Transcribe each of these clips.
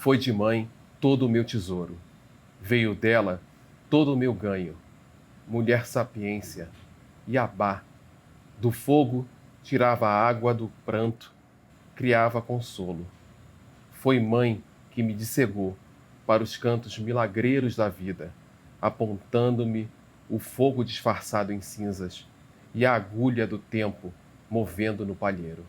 Foi de mãe todo o meu tesouro, veio dela todo o meu ganho. Mulher sapiência, Iabá, do fogo tirava a água do pranto, criava consolo. Foi mãe que me dissegou para os cantos milagreiros da vida, apontando-me o fogo disfarçado em cinzas e a agulha do tempo movendo no palheiro.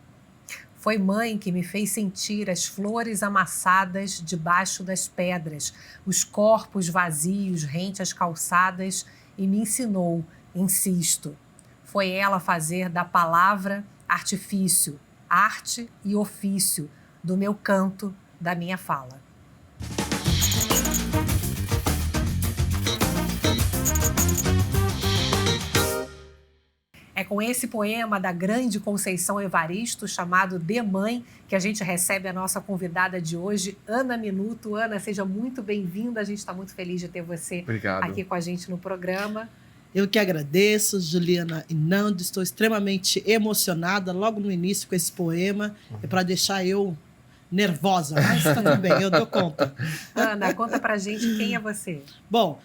Foi mãe que me fez sentir as flores amassadas debaixo das pedras, os corpos vazios rente às calçadas e me ensinou, insisto. Foi ela fazer da palavra artifício, arte e ofício, do meu canto, da minha fala. É com esse poema da grande Conceição Evaristo, chamado De Mãe, que a gente recebe a nossa convidada de hoje, Ana Minuto. Ana, seja muito bem-vinda. A gente está muito feliz de ter você Obrigado. aqui com a gente no programa. Eu que agradeço, Juliana Inando. Estou extremamente emocionada logo no início com esse poema. É para deixar eu nervosa, mas tudo bem, eu dou conta. Ana, conta pra gente quem é você. Bom,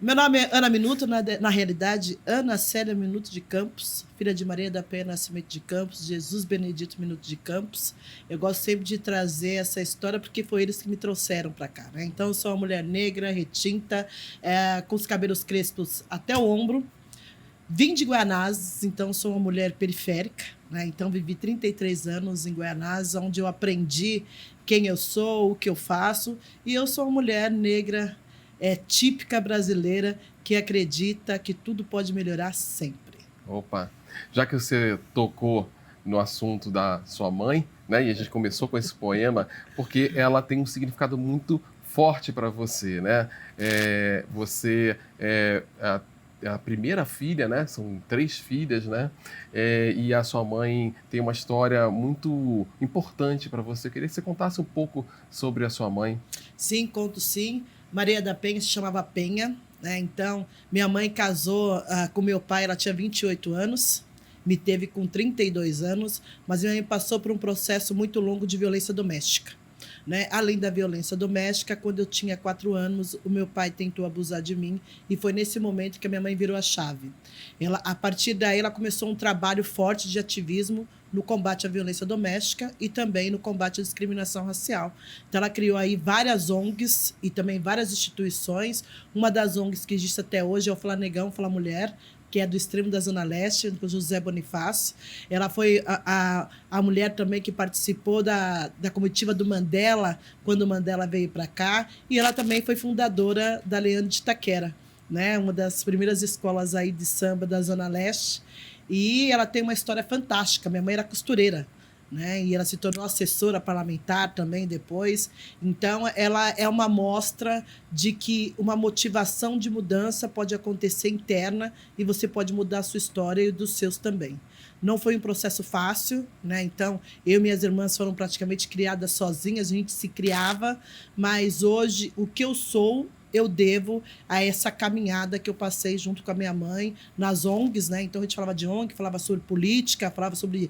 meu nome é Ana Minuto, na realidade, Ana Célia Minuto de Campos, filha de Maria da Penha Nascimento de Campos, Jesus Benedito Minuto de Campos. Eu gosto sempre de trazer essa história porque foi eles que me trouxeram para cá, né? Então, eu sou uma mulher negra, retinta, com os cabelos crespos até o ombro. Vim de Guaianazes, então sou uma mulher periférica, né? Então vivi 33 anos em Guaianazes, onde eu aprendi quem eu sou, o que eu faço. E eu sou uma mulher negra, típica brasileira, que acredita que tudo pode melhorar sempre. Opa, já que você tocou no assunto da sua mãe, né, e a gente começou com esse poema, porque ela tem um significado muito forte para você, né? Você é a primeira filha, né? São 3 filhas, né? E a sua mãe tem uma história muito importante para você. Eu queria que você contasse um pouco sobre a sua mãe. Sim, conto sim. Maria da Penha se chamava Penha, né? Então, minha mãe casou com meu pai, ela tinha 28 anos, me teve com 32 anos, mas minha mãe passou por um processo muito longo de violência doméstica. Né? Além da violência doméstica, quando eu tinha 4 anos, o meu pai tentou abusar de mim e foi nesse momento que a minha mãe virou a chave. A partir daí, ela começou um trabalho forte de ativismo no combate à violência doméstica e também no combate à discriminação racial. Então, ela criou aí várias ONGs e também várias instituições. Uma das ONGs que existe até hoje é o Fala Negão, Fala Mulher, que é do extremo da Zona Leste, com José Bonifácio. Ela foi a mulher também que participou da comitiva do Mandela, quando o Mandela veio para cá, e ela também foi fundadora da Leandro de Itaquera, né? Uma das primeiras escolas aí de samba da Zona Leste, e ela tem uma história fantástica. Minha mãe era costureira, né? E ela se tornou assessora parlamentar também depois. Então, ela é uma mostra de que uma motivação de mudança pode acontecer interna e você pode mudar a sua história e dos seus também. Não foi um processo fácil, né? Então, eu e minhas irmãs foram praticamente criadas sozinhas, a gente se criava, mas hoje o que eu sou eu devo a essa caminhada que eu passei junto com a minha mãe nas ONGs, né? Então, a gente falava de ONG, falava sobre política, falava sobre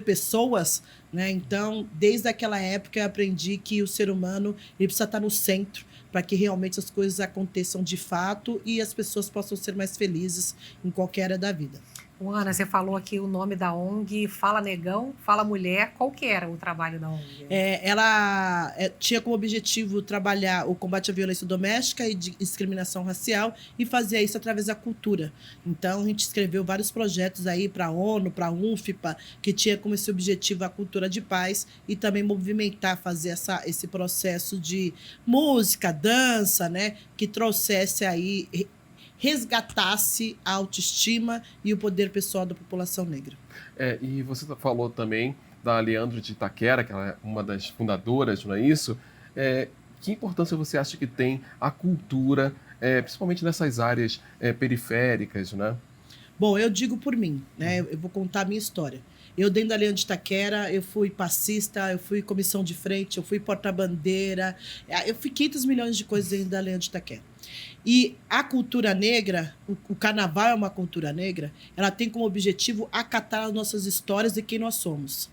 pessoas, né? Então, desde aquela época, eu aprendi que o ser humano ele precisa estar no centro para que realmente as coisas aconteçam de fato e as pessoas possam ser mais felizes em qualquer área da vida. Ana, você falou aqui o nome da ONG, Fala Negão, Fala Mulher. Qual que era o trabalho da ONG? Ela tinha como objetivo trabalhar o combate à violência doméstica e discriminação racial e fazia isso através da cultura. Então, a gente escreveu vários projetos aí para a ONU, para a UNFPA, que tinha como esse objetivo a cultura de paz e também movimentar, fazer esse processo de música, dança, né, que trouxesse aí, resgatasse a autoestima e o poder pessoal da população negra. E você falou também da Leandro de Itaquera, que ela é uma das fundadoras, não é isso? Que importância você acha que tem a cultura, principalmente nessas áreas periféricas, né? Bom, eu digo por mim, né? Eu vou contar a minha história. Eu, dentro da Leandro de Itaquera, eu fui passista, eu fui comissão de frente, eu fui porta-bandeira, eu fui 500 milhões de coisas dentro da Leandro de Itaquera. E a cultura negra, o carnaval é uma cultura negra, ela tem como objetivo acatar as nossas histórias e quem nós somos.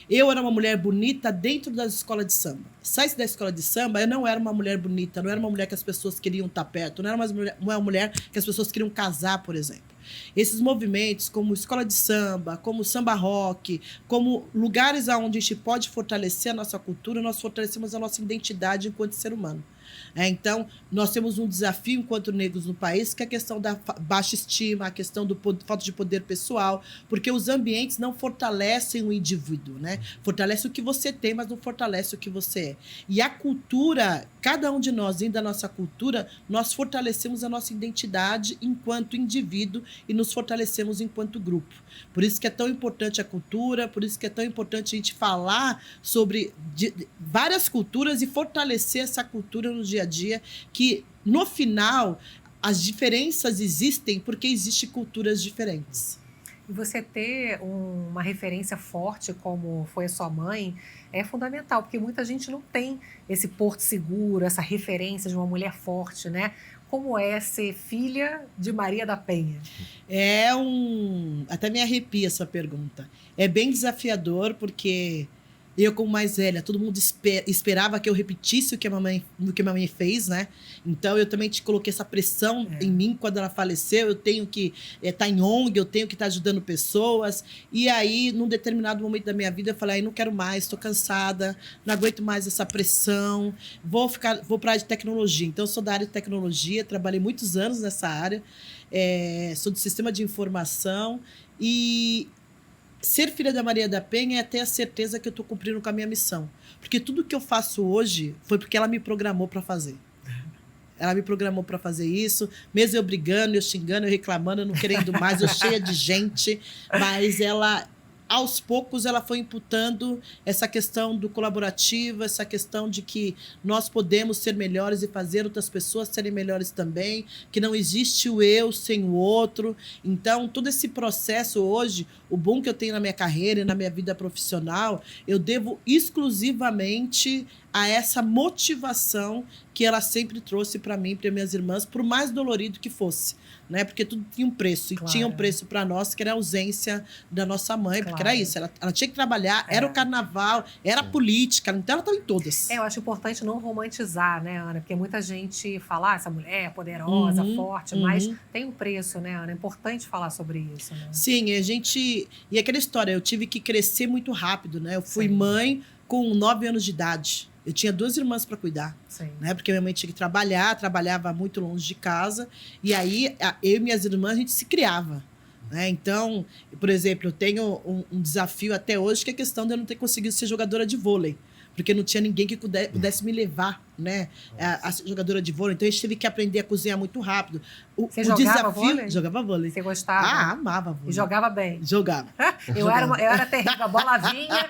Eu era uma mulher bonita dentro das escolas de samba. Saísse da escola de samba, eu não era uma mulher bonita, não era uma mulher que as pessoas queriam estar perto, não era uma mulher que as pessoas queriam casar, por exemplo. Esses movimentos, como escola de samba, como samba rock, como lugares onde a gente pode fortalecer a nossa cultura, nós fortalecemos a nossa identidade enquanto ser humano. Então, nós temos um desafio enquanto negros no país, que é a questão da baixa estima, a questão da falta de poder pessoal, porque os ambientes não fortalecem o indivíduo, né? Fortalece o que você tem, mas não fortalece o que você é. E a cultura, cada um de nós, dentro da nossa cultura, nós fortalecemos a nossa identidade enquanto indivíduo e nos fortalecemos enquanto grupo. Por isso que é tão importante a cultura, por isso que é tão importante a gente falar sobre várias culturas e fortalecer essa cultura no dia a dia, que no final as diferenças existem porque existem culturas diferentes. E você ter uma referência forte como foi a sua mãe é fundamental, porque muita gente não tem esse porto seguro, essa referência de uma mulher forte, né? Como é ser filha de Maria da Penha? Até me arrepia essa pergunta. É bem desafiador, porque eu, como mais velha, todo mundo esperava que eu repetisse o que a minha mãe fez, né? Então, eu também te coloquei essa pressão em mim quando ela faleceu. Eu tenho que estar em ONG, eu tenho que estar ajudando pessoas. E aí, num determinado momento da minha vida, eu falei, não quero mais, estou cansada, não aguento mais essa pressão, vou para a área de tecnologia. Então, eu sou da área de tecnologia, trabalhei muitos anos nessa área, sou do sistema de informação e... Ser filha da Maria da Penha é ter a certeza que eu estou cumprindo com a minha missão. Porque tudo que eu faço hoje foi porque ela me programou para fazer. Ela me programou para fazer isso, mesmo eu brigando, eu xingando, eu reclamando, eu não querendo mais, eu cheia de gente. Mas ela, aos poucos, ela foi imputando essa questão do colaborativo, essa questão de que nós podemos ser melhores e fazer outras pessoas serem melhores também, que não existe o eu sem o outro. Então, todo esse processo hoje, o bom que eu tenho na minha carreira e na minha vida profissional, eu devo exclusivamente a essa motivação que ela sempre trouxe para mim e para minhas irmãs, por mais dolorido que fosse, né? Porque tudo tinha um preço, e tinha um preço para nós, que era a ausência da nossa mãe, porque era isso, ela tinha que trabalhar, era o carnaval, era a política, então ela estava em todas. Eu acho importante não romantizar, né, Ana? Porque muita gente fala, essa mulher é poderosa, forte, mas tem um preço, né, Ana? É importante falar sobre isso, né? Sim, e aquela história, eu tive que crescer muito rápido, né? Eu fui mãe com 9 anos de idade. Eu tinha 2 irmãs para cuidar, né? Porque minha mãe tinha que trabalhava muito longe de casa. E aí, eu e minhas irmãs, a gente se criava, né? Então, por exemplo, eu tenho um desafio até hoje, que é a questão de eu não ter conseguido ser jogadora de vôlei. Porque não tinha ninguém que pudesse me levar, né, a ser jogadora de vôlei. Então, a gente teve que aprender a cozinhar muito rápido. Você jogava vôlei? Jogava vôlei. Você gostava? Amava vôlei. E jogava bem? Jogava. Eu era terrível. A bola vinha,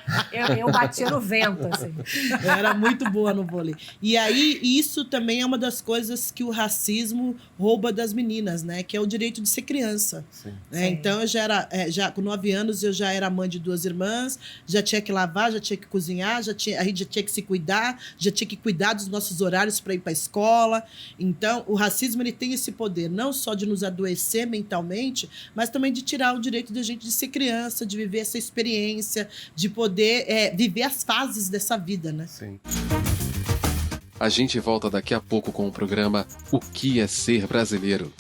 eu batia no vento, assim. Eu era muito boa no vôlei. E aí, isso também é uma das coisas que o racismo rouba das meninas, né? Que é o direito de ser criança. Né? Então, eu já com 9 anos, eu já era mãe de 2 irmãs, já tinha que lavar, já tinha que cozinhar, a gente já tinha que se cuidar, já tinha que cuidar dos nossos horários para ir para a escola. Então, o racismo, ele tem esse poder, não só de nos adoecer mentalmente, mas também de tirar o direito da gente de ser criança, de viver essa experiência, de poder viver as fases dessa vida, né? Sim. A gente volta daqui a pouco com o programa O que é Ser Brasileiro?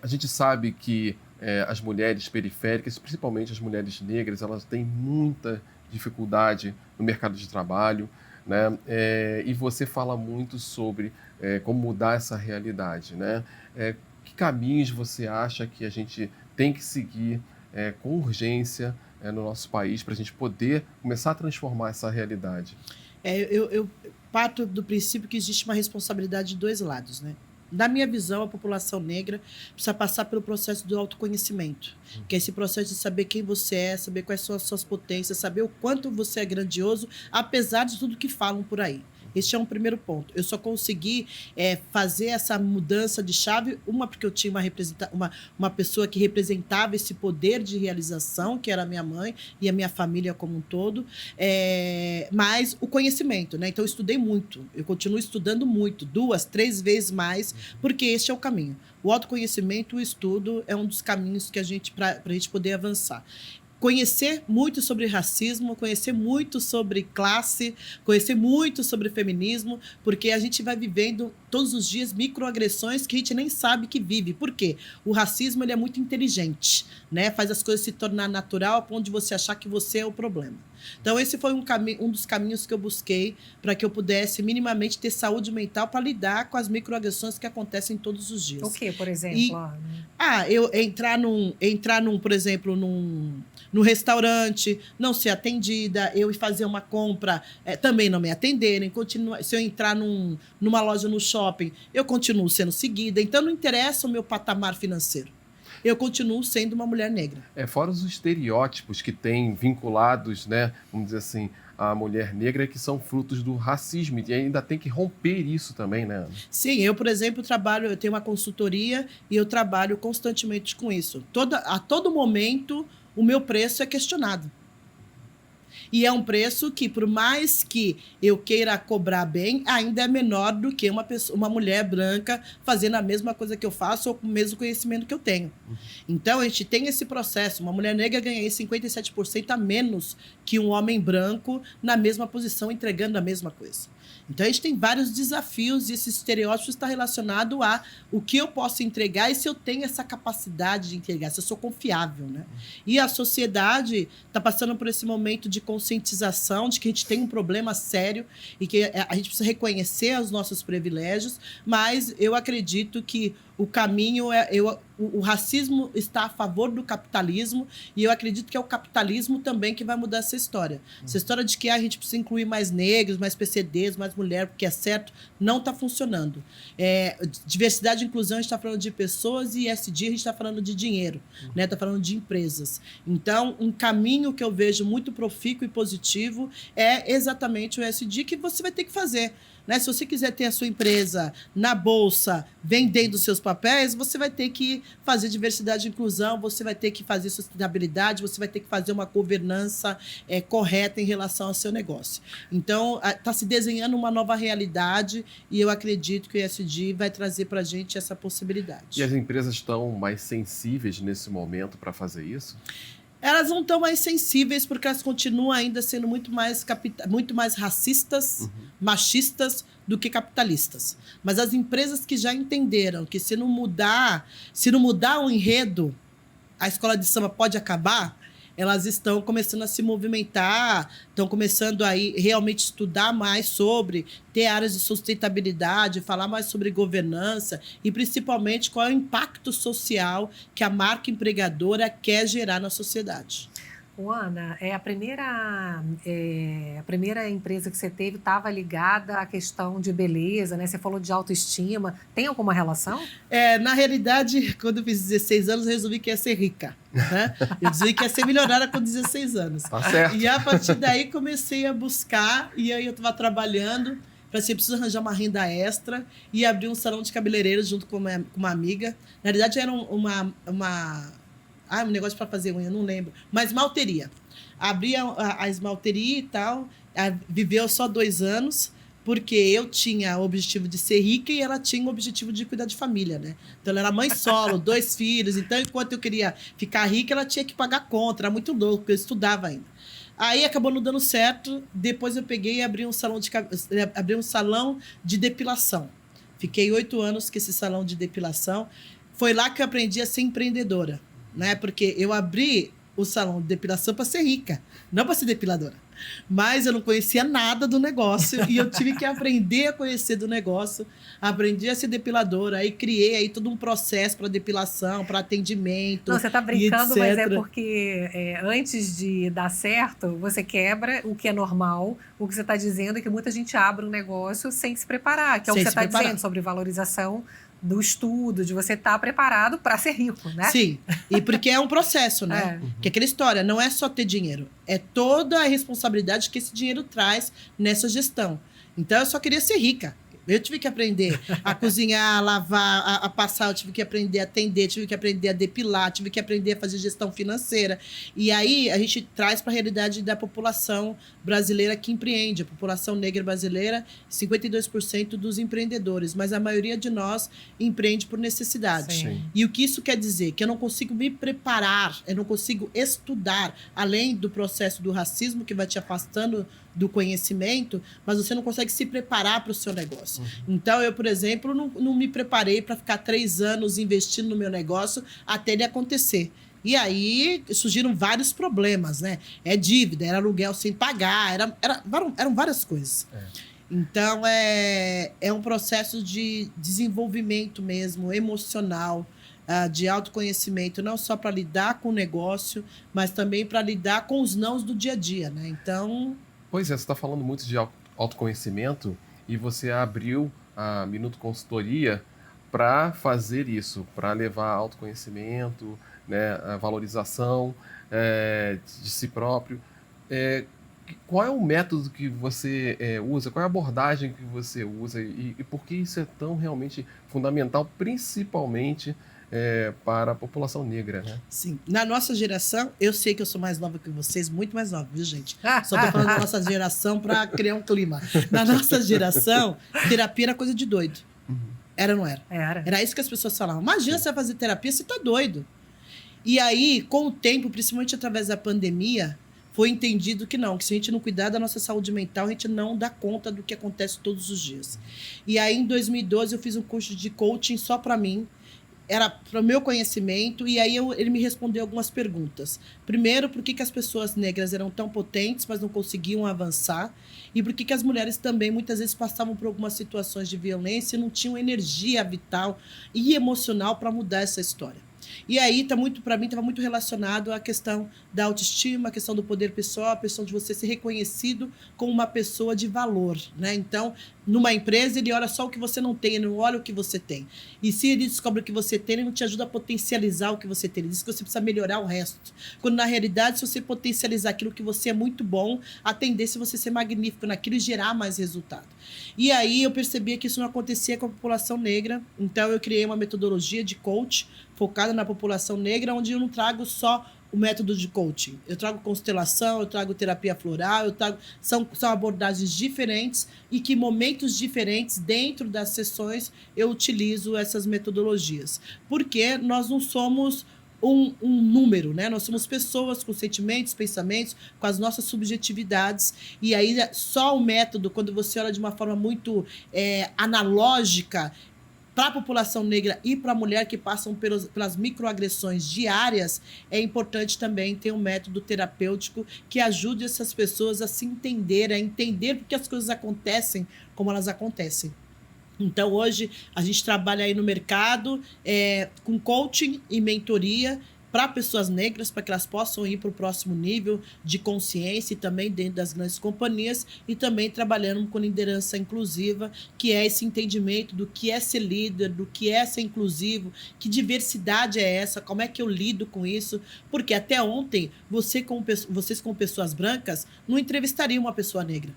A gente sabe que as mulheres periféricas, principalmente as mulheres negras, elas têm muita dificuldade no mercado de trabalho, né? E você fala muito sobre como mudar essa realidade, né? Que caminhos você acha que a gente tem que seguir com urgência no nosso país para a gente poder começar a transformar essa realidade? Eu parto do princípio que existe uma responsabilidade de 2 lados, né? Na minha visão, a população negra precisa passar pelo processo do autoconhecimento, que é esse processo de saber quem você é, saber quais são as suas potências, saber o quanto você é grandioso, apesar de tudo que falam por aí. Esse é um primeiro ponto. Eu só consegui fazer essa mudança de chave, porque eu tinha uma pessoa que representava esse poder de realização, que era a minha mãe e a minha família como um todo, mas o conhecimento, né? Então, eu estudei muito. Eu continuo estudando muito, 2, 3 vezes mais, porque esse é o caminho. O autoconhecimento, o estudo, é um dos caminhos que para a gente poder avançar. Conhecer muito sobre racismo, conhecer muito sobre classe, conhecer muito sobre feminismo, porque a gente vai vivendo todos os dias microagressões que a gente nem sabe que vive. Por quê? O racismo ele é muito inteligente, né? Faz as coisas se tornar natural a ponto de você achar que você é o problema. Então, esse foi um dos caminhos que eu busquei para que eu pudesse minimamente ter saúde mental para lidar com as microagressões que acontecem todos os dias. O que, por exemplo? Eu entrar por exemplo, num restaurante, não ser atendida, eu ir fazer uma compra, também não me atenderem, se eu entrar numa loja no shopping, eu continuo sendo seguida. Então, não interessa o meu patamar financeiro. Eu continuo sendo uma mulher negra. Fora os estereótipos que tem vinculados, né, vamos dizer assim, a mulher negra, que são frutos do racismo, e ainda tem que romper isso também, né? Sim, eu, por exemplo, eu tenho uma consultoria e eu trabalho constantemente com isso. A todo momento, o meu preço é questionado. E é um preço que, por mais que eu queira cobrar bem, ainda é menor do que uma mulher branca fazendo a mesma coisa que eu faço ou com o mesmo conhecimento que eu tenho. Então, a gente tem esse processo. Uma mulher negra ganha 57% a menos que um homem branco na mesma posição, entregando a mesma coisa. Então, a gente tem vários desafios e esse estereótipo está relacionado a o que eu posso entregar e se eu tenho essa capacidade de entregar, se eu sou confiável, né? E a sociedade está passando por esse momento de conscientização de que a gente tem um problema sério e que a gente precisa reconhecer os nossos privilégios, mas eu acredito que o caminho o racismo está a favor do capitalismo e eu acredito que é o capitalismo também que vai mudar essa história. Essa história de que a gente precisa incluir mais negros, mais PCDs, mais mulher, porque é certo, não está funcionando. Diversidade e inclusão, a gente está falando de pessoas e ESG a gente está falando de dinheiro, né? Está falando de empresas. Então, um caminho que eu vejo muito profícuo e positivo é exatamente o ESG que você vai ter que fazer. Né? Se você quiser ter a sua empresa na bolsa, vendendo seus papéis, você vai ter que fazer diversidade e inclusão, você vai ter que fazer sustentabilidade, você vai ter que fazer uma governança correta em relação ao seu negócio. Então, está se desenhando uma nova realidade e eu acredito que o ESG vai trazer para a gente essa possibilidade. E as empresas estão mais sensíveis nesse momento para fazer isso? Elas não estão mais sensíveis porque elas continuam ainda sendo muito mais racistas, machistas do que capitalistas. Mas as empresas que já entenderam que se não mudar o enredo, a escola de samba pode acabar, elas estão começando a se movimentar, estão começando a realmente estudar mais sobre, ter áreas de sustentabilidade, falar mais sobre governança e, principalmente, qual é o impacto social que a marca empregadora quer gerar na sociedade. Ana, a primeira empresa que você teve estava ligada à questão de beleza, né? Você falou de autoestima. Tem alguma relação? Na realidade, quando eu fiz 16 anos, eu resolvi que ia ser rica. Né? Eu dizia que ia ser milionária com 16 anos. Tá certo. E a partir daí comecei a buscar, e aí eu estava trabalhando, para ser preciso arranjar uma renda extra e abrir um salão de cabeleireiros junto com uma amiga. Na realidade, era um negócio para fazer unha, não lembro. Mas esmalteria. Abri a esmalteria e tal. Viveu só 2 anos, porque eu tinha o objetivo de ser rica e ela tinha o objetivo de cuidar de família, né? Então, ela era mãe solo, 2 filhos. Então, enquanto eu queria ficar rica, ela tinha que pagar conta. Era muito louco, porque eu estudava ainda. Aí, acabou não dando certo. Depois, eu peguei e abri um salão de depilação. Fiquei 8 anos com esse salão de depilação. Foi lá que eu aprendi a ser empreendedora. Né? Porque eu abri o salão de depilação para ser rica, não para ser depiladora. Mas eu não conhecia nada do negócio e eu tive que aprender a conhecer do negócio, aprendi a ser depiladora, aí criei aí todo um processo para depilação, para atendimento. Não, você está brincando, mas é porque antes de dar certo, você quebra o que é normal. O que você está dizendo é que muita gente abre um negócio sem se preparar, que é o que você está dizendo sobre valorização do estudo, de você estar preparado para ser rico, né? Sim, e porque é um processo, né? Que aquela história, não é só ter dinheiro, é toda a responsabilidade que esse dinheiro traz nessa gestão. Então, eu só queria ser rica. Eu tive que aprender a cozinhar, a lavar, a passar, eu tive que aprender a atender, tive que aprender a depilar, tive que aprender a fazer gestão financeira. E aí a gente traz para a realidade da população brasileira que empreende. A população negra brasileira, 52% dos empreendedores, mas a maioria de nós empreende por necessidade. Sim. E o que isso quer dizer? Que eu não consigo me preparar, eu não consigo estudar, além do processo do racismo que vai te afastando do conhecimento, mas você não consegue se preparar para o seu negócio. Então, eu, por exemplo, não me preparei para ficar 3 anos investindo no meu negócio até ele acontecer. E aí surgiram vários problemas, né? É dívida, era aluguel sem pagar, eram várias coisas. Então, é um processo de desenvolvimento mesmo, emocional, de autoconhecimento, não só para lidar com o negócio, mas também para lidar com os nãos do dia a dia, né? Então... Pois é, você está falando muito de autoconhecimento e você abriu a Minuto Consultoria para fazer isso, para levar autoconhecimento, né, a valorização de si próprio. Qual é o método que você usa? Qual é a abordagem que você usa? E por que isso é tão realmente fundamental, principalmente para a população negra, né? Sim. Na nossa geração, eu sei que eu sou mais nova que vocês, muito mais nova, viu, gente? Só tô falando da nossa geração para criar um clima. Na nossa geração, terapia era coisa de doido. Era ou não era? Era isso que as pessoas falavam. Imagina você vai fazer terapia, você tá doido. E aí, com o tempo, principalmente através da pandemia, foi entendido que não, que se a gente não cuidar da nossa saúde mental, a gente não dá conta do que acontece todos os dias. E aí, em 2012, eu fiz um curso de coaching só para mim, era para o meu conhecimento, e aí ele me respondeu algumas perguntas. Primeiro, por que as pessoas negras eram tão potentes, mas não conseguiam avançar? E por que as mulheres também, muitas vezes, passavam por algumas situações de violência e não tinham energia vital e emocional para mudar essa história? E aí, para mim, estava muito relacionado à questão da autoestima, a questão do poder pessoal, a questão de você ser reconhecido como uma pessoa de valor, né? Então, numa empresa, ele olha só o que você não tem, ele não olha o que você tem. E se ele descobre o que você tem, ele não te ajuda a potencializar o que você tem. Ele diz que você precisa melhorar o resto. Quando, na realidade, se você potencializar aquilo que você é muito bom, a tendência é você ser magnífico naquilo e gerar mais resultado. E aí, eu percebia que isso não acontecia com a população negra. Então, eu criei uma metodologia de coach focada na população negra, onde eu não trago só o método de coaching. Eu trago constelação, eu trago terapia floral, são abordagens diferentes e que em momentos diferentes dentro das sessões eu utilizo essas metodologias. Porque nós não somos um número, né? Nós somos pessoas com sentimentos, pensamentos, com as nossas subjetividades. E aí só o método, quando você olha de uma forma muito analógica, para a população negra e para a mulher que passam pelas microagressões diárias, é importante também ter um método terapêutico que ajude essas pessoas a se entender, a entender porque as coisas acontecem como elas acontecem. Então, hoje, a gente trabalha aí no mercado com coaching e mentoria para pessoas negras, para que elas possam ir para o próximo nível de consciência e também dentro das grandes companhias e também trabalhando com liderança inclusiva, que é esse entendimento do que é ser líder, do que é ser inclusivo, que diversidade é essa, como é que eu lido com isso, porque até ontem, vocês como pessoas brancas não entrevistariam uma pessoa negra.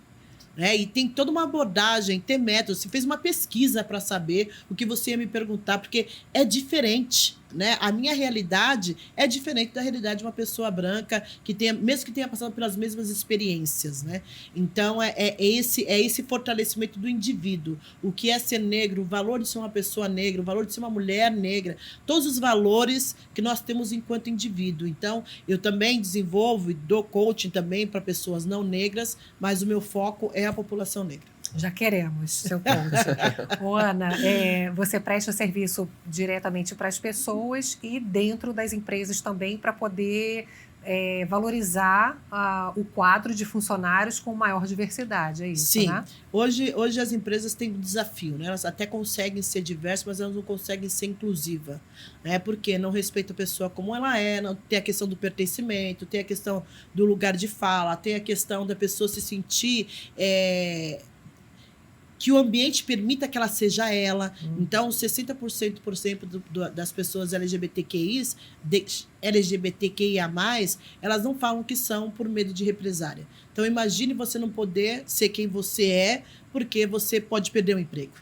E tem toda uma abordagem, tem método. Você fez uma pesquisa para saber o que você ia me perguntar, porque é diferente, né? A minha realidade é diferente da realidade de uma pessoa branca, mesmo que tenha passado pelas mesmas experiências, né? Então, é esse fortalecimento do indivíduo. O que é ser negro, o valor de ser uma pessoa negra, o valor de ser uma mulher negra, todos os valores que nós temos enquanto indivíduo. Então, eu também desenvolvo e dou coaching também para pessoas não negras, mas o meu foco é a população negra. Já queremos seu coach. Ô, Ana, você presta serviço diretamente para as pessoas e dentro das empresas também para poder valorizar o quadro de funcionários com maior diversidade, é isso, Sim. Né? Hoje as empresas têm um desafio, né? Elas até conseguem ser diversas, mas elas não conseguem ser inclusivas, né? Porque não respeita a pessoa como ela é, não tem a questão do pertencimento, tem a questão do lugar de fala, tem a questão da pessoa se sentir... que o ambiente permita que ela seja ela. Então, 60% das pessoas LGBTQIA+, elas não falam que são por medo de represária. Então, imagine você não poder ser quem você é, porque você pode perder o emprego.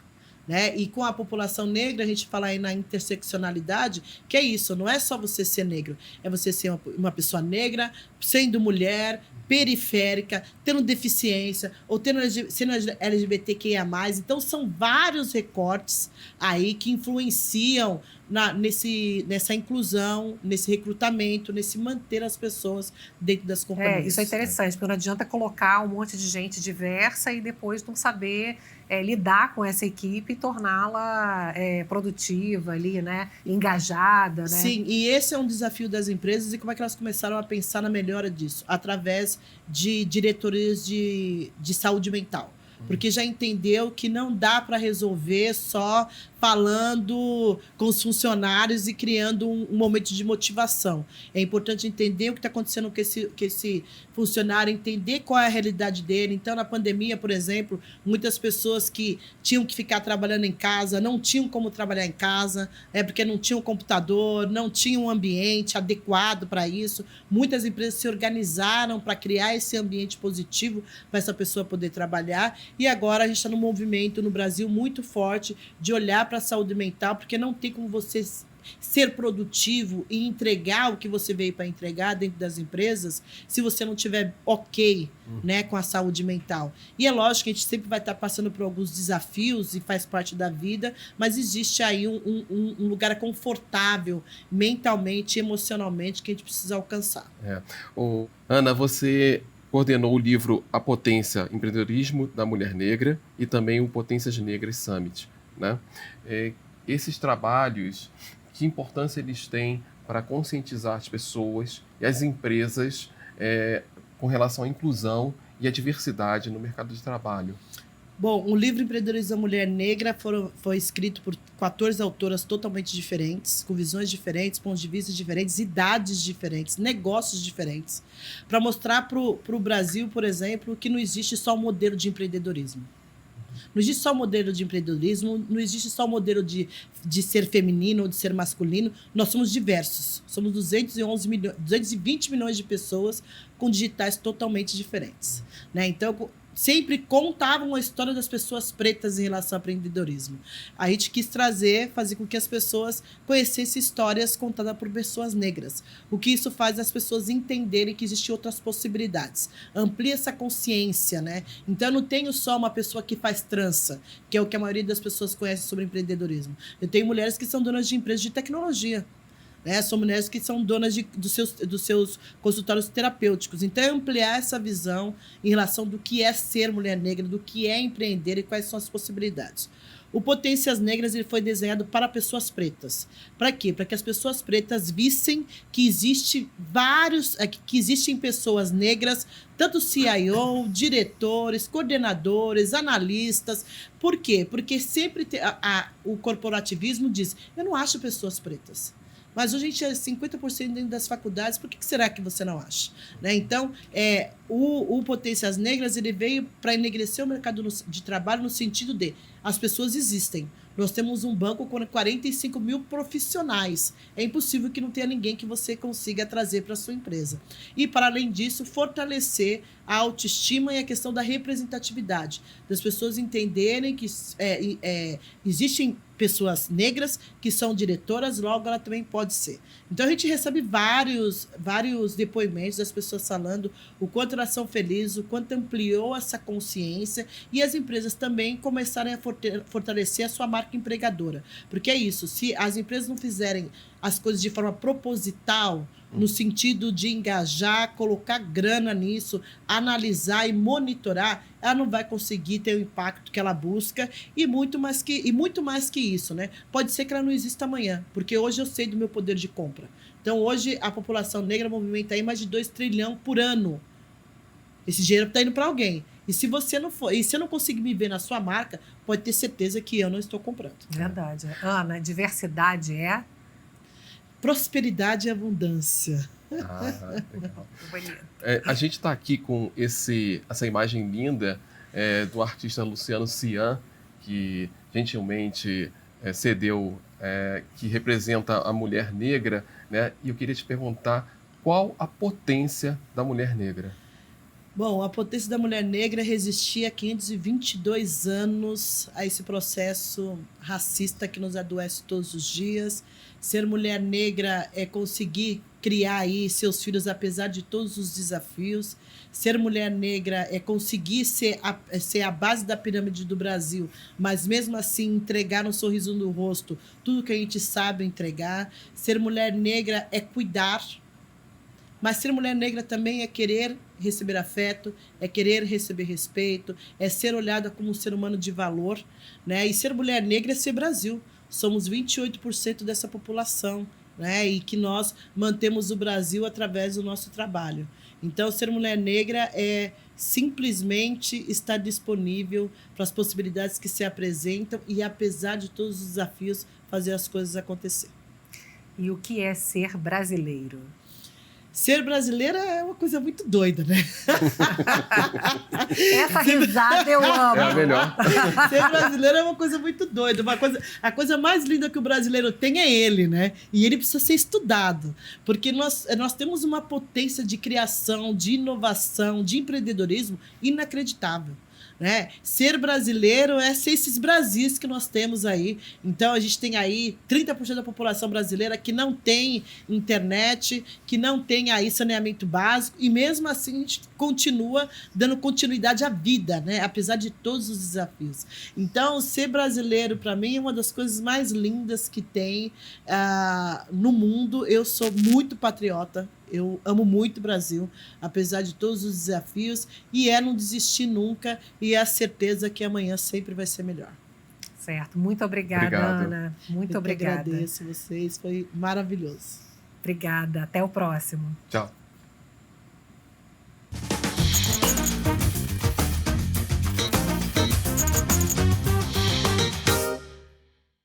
Né? E com a população negra, a gente fala aí na interseccionalidade, que é isso, não é só você ser negro, é você ser uma pessoa negra, sendo mulher, periférica, tendo deficiência, ou sendo LGBTQIA+. Então, são vários recortes aí que influenciam nessa inclusão, nesse recrutamento, nesse manter as pessoas dentro das companhias. Isso é interessante, porque não adianta colocar um monte de gente diversa e depois não saber lidar com essa equipe e torná-la produtiva ali, né? Engajada, né? Sim, e esse é um desafio das empresas e como é que elas começaram a pensar na melhora disso? Através de diretorias de saúde mental. Porque já entendeu que não dá para resolver só falando com os funcionários e criando um momento de motivação. É importante entender o que está acontecendo com esse funcionário, entender qual é a realidade dele. Então, na pandemia, por exemplo, muitas pessoas que tinham que ficar trabalhando em casa, não tinham como trabalhar em casa, porque não tinham computador, não tinham um ambiente adequado para isso. Muitas empresas se organizaram para criar esse ambiente positivo para essa pessoa poder trabalhar. E agora a gente está num movimento no Brasil muito forte de olhar para a saúde mental, porque não tem como você ser produtivo e entregar o que você veio para entregar dentro das empresas se você não tiver né, com a saúde mental. E é lógico que a gente sempre vai estar passando por alguns desafios e faz parte da vida, mas existe aí um lugar confortável mentalmente, emocionalmente que a gente precisa alcançar. Ana, você coordenou o livro A Potência, Empreendedorismo da Mulher Negra e também o Potências Negras Summit, né? Esses trabalhos, que importância eles têm para conscientizar as pessoas e as empresas com relação à inclusão e à diversidade no mercado de trabalho? Bom, o livro Empreendedorismo da Mulher Negra foi escrito por 14 autoras totalmente diferentes, com visões diferentes, pontos de vista diferentes, idades diferentes, negócios diferentes, para mostrar para o Brasil, por exemplo, que não existe só um modelo de empreendedorismo. Não existe só o modelo de empreendedorismo, não existe só o modelo de ser feminino ou de ser masculino. Nós somos diversos. Somos 220 milhões de pessoas com digitais totalmente diferentes. Né? Então, sempre contavam a história das pessoas pretas em relação ao empreendedorismo. A gente quis fazer com que as pessoas conhecessem histórias contadas por pessoas negras. O que isso faz as pessoas entenderem que existem outras possibilidades. Amplia essa consciência, né? Então, eu não tenho só uma pessoa que faz trança, que é o que a maioria das pessoas conhece sobre empreendedorismo. Eu tenho mulheres que são donas de empresas de tecnologia. Né? São mulheres que são donas dos seus consultórios terapêuticos. Então, é ampliar essa visão em relação do que é ser mulher negra, do que é empreender e quais são as possibilidades. O Potências Negras ele foi desenhado para pessoas pretas. Para quê? Para que as pessoas pretas vissem que existem pessoas negras, tanto CIO, diretores, coordenadores, analistas. Por quê? Porque sempre o corporativismo diz, eu não acho pessoas pretas. Mas hoje a gente é 50% dentro das faculdades, por que será que você não acha? Né? Então, o Potências Negras ele veio para enegrecer o mercado de trabalho no sentido de as pessoas existem. Nós temos um banco com 45 mil profissionais. É impossível que não tenha ninguém que você consiga trazer para a sua empresa. E, para além disso, fortalecer a autoestima e a questão da representatividade. Das pessoas entenderem que existem pessoas negras que são diretoras, logo ela também pode ser. Então, a gente recebe vários depoimentos das pessoas falando o quanto elas são felizes, o quanto ampliou essa consciência e as empresas também começarem a fortalecer a sua marca empregadora. Porque é isso, se as empresas não fizerem as coisas de forma proposital, no sentido de engajar, colocar grana nisso, analisar e monitorar, ela não vai conseguir ter o impacto que ela busca e muito mais que isso, né? Pode ser que ela não exista amanhã, porque hoje eu sei do meu poder de compra. Então, hoje, a população negra movimenta aí mais de 2 trilhões por ano. Esse dinheiro está indo para alguém. E se você não for, e se eu não conseguir me ver na sua marca, pode ter certeza que eu não estou comprando. Verdade. Ana, diversidade é? Prosperidade e abundância. Legal. A gente está aqui com essa imagem linda do artista Luciano Sian, que gentilmente cedeu, que representa a mulher negra, né? E eu queria te perguntar qual a potência da mulher negra. Bom, a potência da mulher negra resistia há 522 anos a esse processo racista que nos adoece todos os dias. Ser mulher negra é conseguir criar aí seus filhos apesar de todos os desafios. Ser mulher negra é conseguir ser a base da pirâmide do Brasil, mas mesmo assim entregar no sorriso no rosto tudo que a gente sabe entregar. Ser mulher negra é cuidar. Mas ser mulher negra também é querer receber afeto, é querer receber respeito, é ser olhada como um ser humano de valor, né? E ser mulher negra é ser Brasil. Somos 28% dessa população, né? E que nós mantemos o Brasil através do nosso trabalho. Então, ser mulher negra é simplesmente estar disponível para as possibilidades que se apresentam e, apesar de todos os desafios, fazer as coisas acontecer. E o que é ser brasileiro? Ser brasileira é uma coisa muito doida, né? Essa risada eu amo. É a melhor. Ser brasileiro é uma coisa muito doida. A coisa mais linda que o brasileiro tem é ele, né? E ele precisa ser estudado. Porque nós temos uma potência de criação, de inovação, de empreendedorismo inacreditável. Né? Ser brasileiro é ser esses Brasis que nós temos aí. Então, a gente tem aí 30% da população brasileira que não tem internet, que não tem aí saneamento básico, e mesmo assim a gente continua dando continuidade à vida, né? Apesar de todos os desafios. Então, ser brasileiro, para mim, é uma das coisas mais lindas que tem no mundo. Eu sou muito patriota. Eu amo muito o Brasil, apesar de todos os desafios, e não desistir nunca, e a certeza que amanhã sempre vai ser melhor. Certo. Muito obrigada, Obrigado. Ana. Muito Eu obrigada. agradeço vocês, foi maravilhoso. Obrigada. Até o próximo. Tchau.